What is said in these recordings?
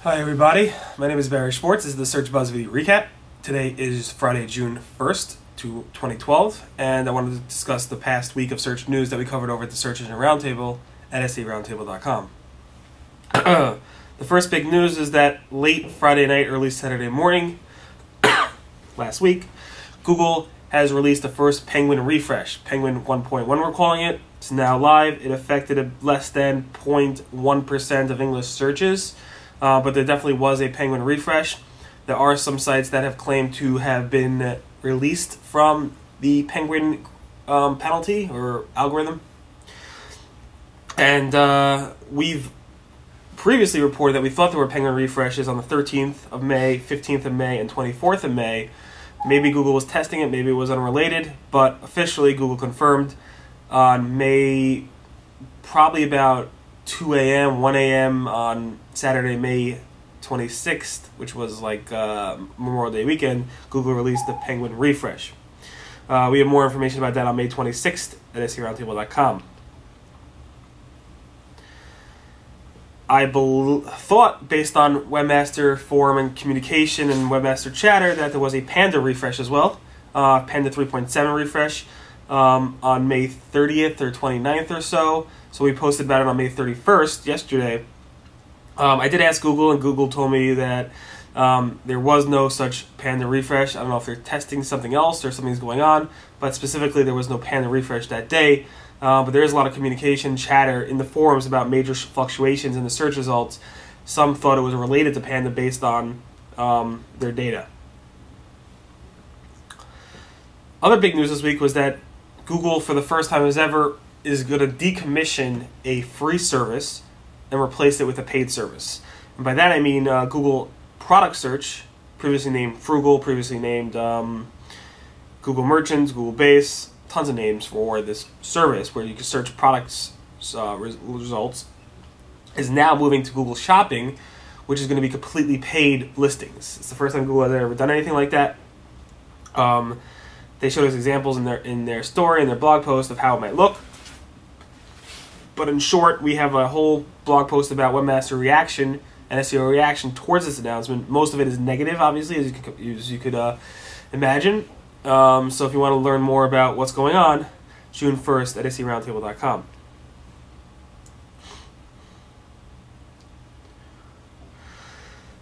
Hi everybody, my name is Barry Schwartz. This is the Search Buzz Video Recap. Today is Friday, June 1st, 2012, and I wanted to discuss the past week of search news that we covered over at the Search Engine Roundtable at seroundtable.com. The first big news is that late Friday night, early Saturday morning, last week, Google has released the first Penguin refresh. Penguin 1.1 we're calling it. It's now live. It affected less than 0.1% of English searches. But there definitely was a Penguin refresh. There are some sites that have claimed to have been released from the Penguin penalty or algorithm. And we've previously reported that we thought there were Penguin refreshes on the 13th of May, 15th of May, and 24th of May. Maybe Google was testing it, maybe it was unrelated, but officially Google confirmed on May, probably about 2 a.m., 1 a.m. on Saturday, May 26th, which was like Memorial Day weekend, Google released the Penguin refresh. We have more information about that on May 26th at seroundtable.com. I thought, based on Webmaster Forum and Communication and Webmaster Chatter, that there was a Panda refresh as well, Panda 3.7 refresh on May 30th or 29th or so. So we posted about it on May 31st, yesterday. I did ask Google, and Google told me that there was no such Panda refresh. I don't know if they're testing something else or something's going on, but specifically there was no Panda refresh that day. But there is a lot of communication, chatter in the forums about major fluctuations in the search results. Some thought it was related to Panda based on their data. Other big news this week was that Google, for the first time as ever, is going to decommission a free service and replace it with a paid service. And by that I mean Google Product Search, previously named Frugal, previously named Google Merchants, Google Base, tons of names for this service where you can search products results, is now moving to Google Shopping, which is going to be completely paid listings. It's the first time Google has ever done anything like that. They showed us examples in their story, in their blog post, of how it might look. But in short, we have a whole blog post about webmaster reaction and SEO reaction towards this announcement. Most of it is negative, obviously, as you could imagine. So if you want to learn more about what's going on, June 1st at seroundtable.com.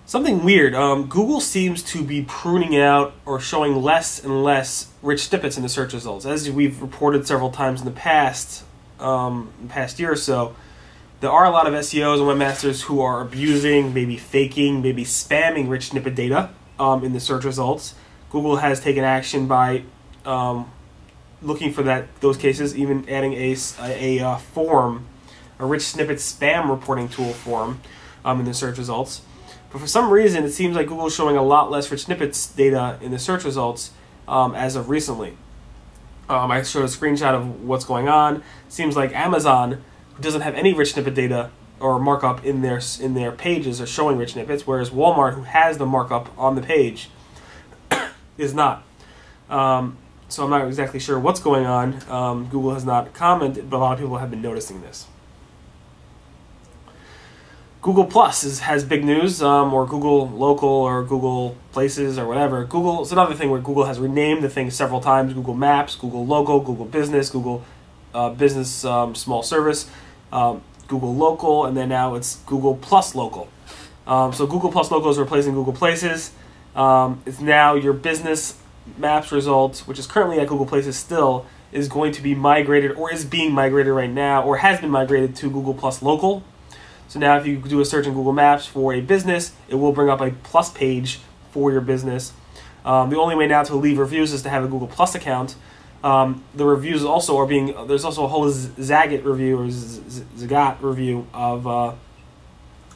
Something weird. Google seems to be pruning out or showing less and less rich snippets in the search results. As we've reported several times in the past year or so, there are a lot of SEOs and webmasters who are abusing, maybe faking, maybe spamming rich snippet data in the search results. Google has taken action by looking for those cases, even adding a form, a rich snippet spam reporting tool form in the search results. But for some reason, it seems like Google is showing a lot less rich snippets data in the search results as of recently. I showed a screenshot of what's going on. Seems like Amazon, who doesn't have any rich snippet data or markup in their pages, are showing rich snippets, whereas Walmart, who has the markup on the page, is not. So I'm not exactly sure what's going on. Google has not commented, but a lot of people have been noticing this. Google Plus has big news, or Google Local, or Google Places, or whatever. Google, it's another thing where Google has renamed the thing several times. Google Maps, Google Local, Google Business, Google Business Small Service, Google Local, and then now it's Google Plus Local. So Google Plus Local is replacing Google Places. It's now your business maps results, which is currently at Google Places still, is going to be migrated, or is being migrated right now, or has been migrated to Google Plus Local. So now if you do a search in Google Maps for a business, it will bring up a Plus page for your business. The only way now to leave reviews is to have a Google Plus account. The reviews also are being, there's also a whole Zagat review, or Zagat review of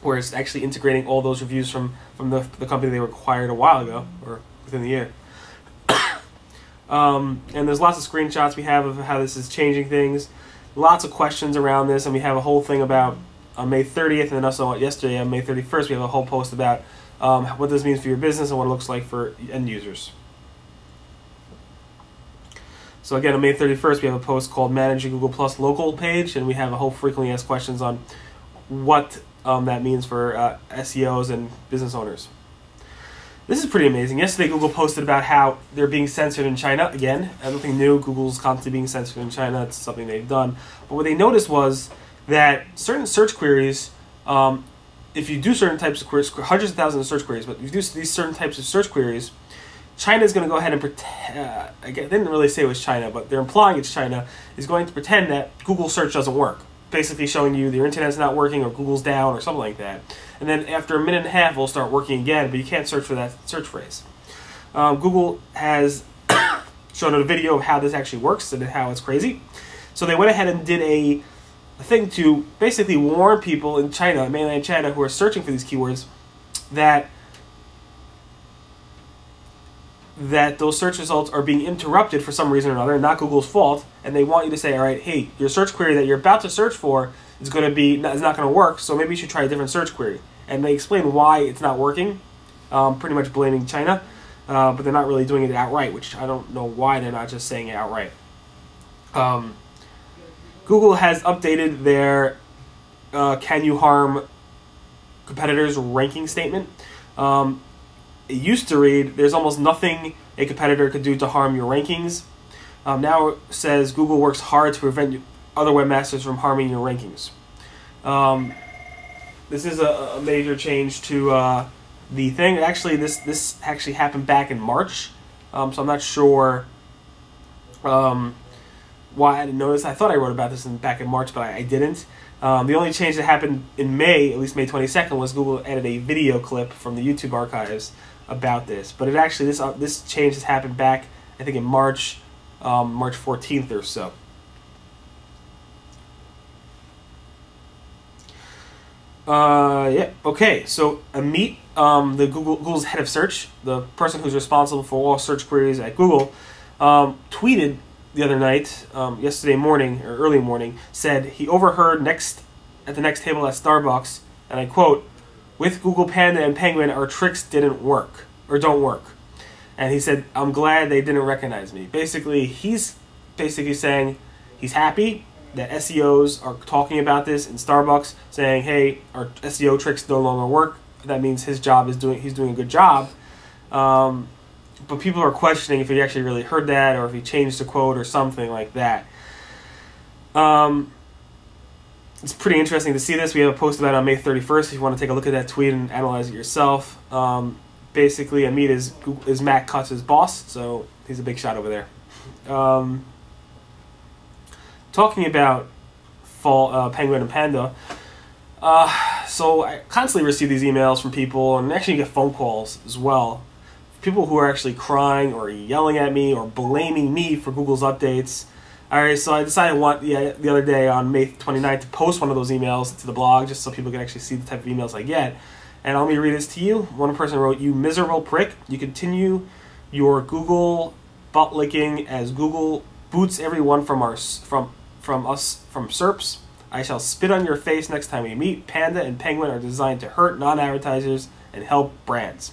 where it's actually integrating all those reviews from the company they acquired a while ago, or within the year. And there's lots of screenshots we have of how this is changing things. Lots of questions around this, and we have a whole thing about on May 30th, and then also yesterday on May 31st, we have a whole post about what this means for your business and what it looks like for end users. So again, on May 31st, we have a post called Manage Your Google Plus Local page, and we have a whole frequently asked questions on what that means for SEOs and business owners. This is pretty amazing. Yesterday, Google posted about how they're being censored in China. Again, nothing new. Google's constantly being censored in China. It's something they've done. But what they noticed was that certain search queries, if you do certain types of queries, hundreds of thousands of search queries, but if you do these certain types of search queries, China is going to go ahead and pretend, again, they didn't really say it was China, but they're implying it's China, is going to pretend that Google search doesn't work. Basically showing you your internet's not working or Google's down or something like that. And then after a minute and a half, it'll start working again, but you can't search for that search phrase. Google has shown a video of how this actually works and how it's crazy. So they went ahead and did a thing to basically warn people in China, mainland China, who are searching for these keywords, that those search results are being interrupted for some reason or another, not Google's fault, and they want you to say, all right, hey, your search query that you're about to search for is not going to work, so maybe you should try a different search query. And they explain why it's not working, pretty much blaming China, but they're not really doing it outright, which I don't know why they're not just saying it outright. Google has updated their can you harm competitors ranking statement. It used to read, there's almost nothing a competitor could do to harm your rankings. Now it says Google works hard to prevent other webmasters from harming your rankings. This is a major change to the thing. Actually, this actually happened back in March, so I'm not sure why I didn't notice. I thought I wrote about this back in March, but I didn't. The only change that happened in May, at least May 22nd, was Google added a video clip from the YouTube archives about this. But it actually, this change has happened back, I think, in March 14th or so. Yeah. Okay. So Amit, Google's head of search, the person who's responsible for all search queries at Google, tweeted the other night, yesterday morning or early morning, said he overheard at the next table at Starbucks, and I quote, "With Google Panda and Penguin, our tricks didn't work or don't work." And he said, "I'm glad they didn't recognize me." Basically, he's saying he's happy that SEOs are talking about this in Starbucks, saying, "Hey, our SEO tricks no longer work." That means he's doing a good job. But people are questioning if he actually really heard that or if he changed the quote or something like that. It's pretty interesting to see this. We have a post about it on May 31st if you want to take a look at that tweet and analyze it yourself. Basically, Amit is Matt Cutz's boss, so he's a big shot over there. Talking about Penguin and Panda, so I constantly receive these emails from people, and actually get phone calls as well. People who are actually crying or yelling at me or blaming me for Google's updates. Alright, so I decided the other day on May 29th to post one of those emails to the blog just so people can actually see the type of emails I get. And let me read this to you. One person wrote, "You miserable prick. You continue your Google butt licking as Google boots everyone from SERPs. I shall spit on your face next time we meet. Panda and Penguin are designed to hurt non-advertisers and help brands."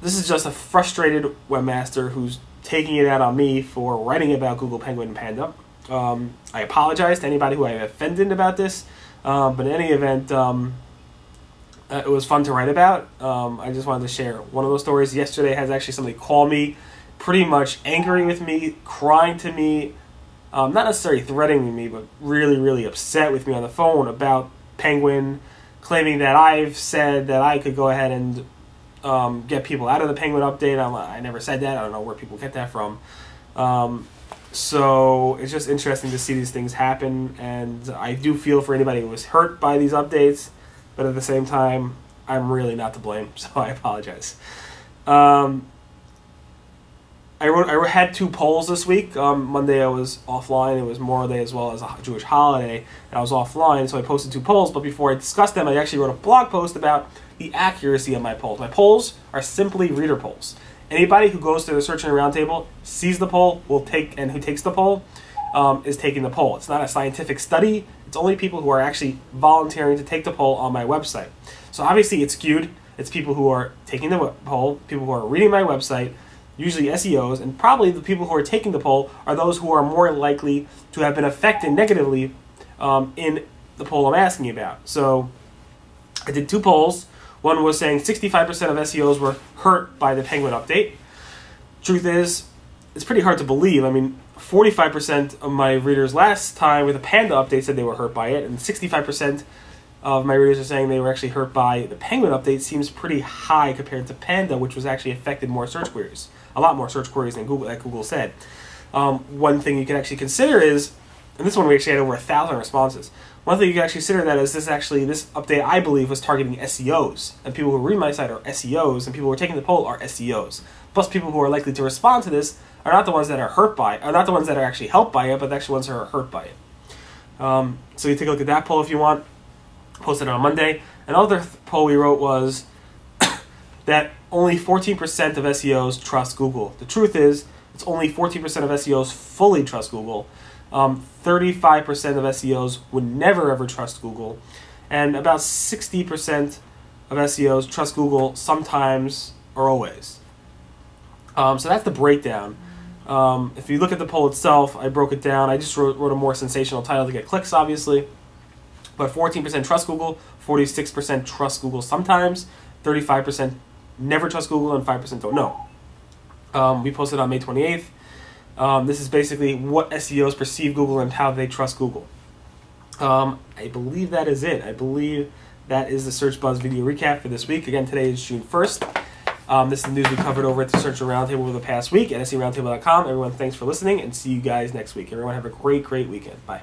This is just a frustrated webmaster who's taking it out on me for writing about Google, Penguin, and Panda. I apologize to anybody who I offended about this, but in any event, it was fun to write about. I just wanted to share one of those stories. Yesterday has actually somebody call me pretty much angry with me, crying to me, not necessarily threatening me, but really, really upset with me on the phone about Penguin, claiming that I've said that I could go ahead and get people out of the Penguin update. I never said that. I don't know where people get that from. So it's just interesting to see these things happen, and I do feel for anybody who was hurt by these updates, but at the same time, I'm really not to blame, so I apologize. I had 2 polls this week. Monday I was offline. It was Memorial Day as well as a Jewish holiday, and I was offline, so I posted 2 polls. But before I discussed them, I actually wrote a blog post about the accuracy of my polls. My polls are simply reader polls. Anybody who goes to the Search Engine Roundtable, sees the poll, who takes the poll, is taking the poll. It's not a scientific study. It's only people who are actually volunteering to take the poll on my website. So obviously it's skewed. It's people who are taking the poll, people who are reading my website, usually SEOs, and probably the people who are taking the poll are those who are more likely to have been affected negatively in the poll I'm asking about. So I did 2 polls. One was saying 65% of SEOs were hurt by the Penguin update. Truth is, it's pretty hard to believe. I mean, 45% of my readers last time with the Panda update said they were hurt by it, and 65% of my readers are saying they were actually hurt by the Penguin update. Seems pretty high compared to Panda, which was actually affected more search queries. A lot more search queries than Google, like Google said. One thing you can actually consider is, and this one we actually had over 1,000 responses. One thing you can actually consider that is this update, I believe, was targeting SEOs. And people who read my site are SEOs, and people who are taking the poll are SEOs. Plus, people who are likely to respond to this are not the ones that are hurt by it, are not the ones that are actually helped by it, but the actual ones who are hurt by it. So you take a look at that poll if you want. Posted on Monday. Another poll we wrote was that only 14% of SEOs trust Google. The truth is, it's only 14% of SEOs fully trust Google. 35% of SEOs would never ever trust Google. And about 60% of SEOs trust Google sometimes or always. So that's the breakdown. If you look at the poll itself, I broke it down. I just wrote a more sensational title to get clicks, obviously. But 14% trust Google, 46% trust Google sometimes, 35% never trust Google, and 5% don't know. We posted on May 28th. This is basically what SEOs perceive Google and how they trust Google. I believe that is it. I believe that is the Search Buzz video recap for this week. Again, today is June 1st. This is the news we covered over at the Search Roundtable over the past week at seroundtable.com. Everyone, thanks for listening, and see you guys next week. Everyone have a great, great weekend. Bye.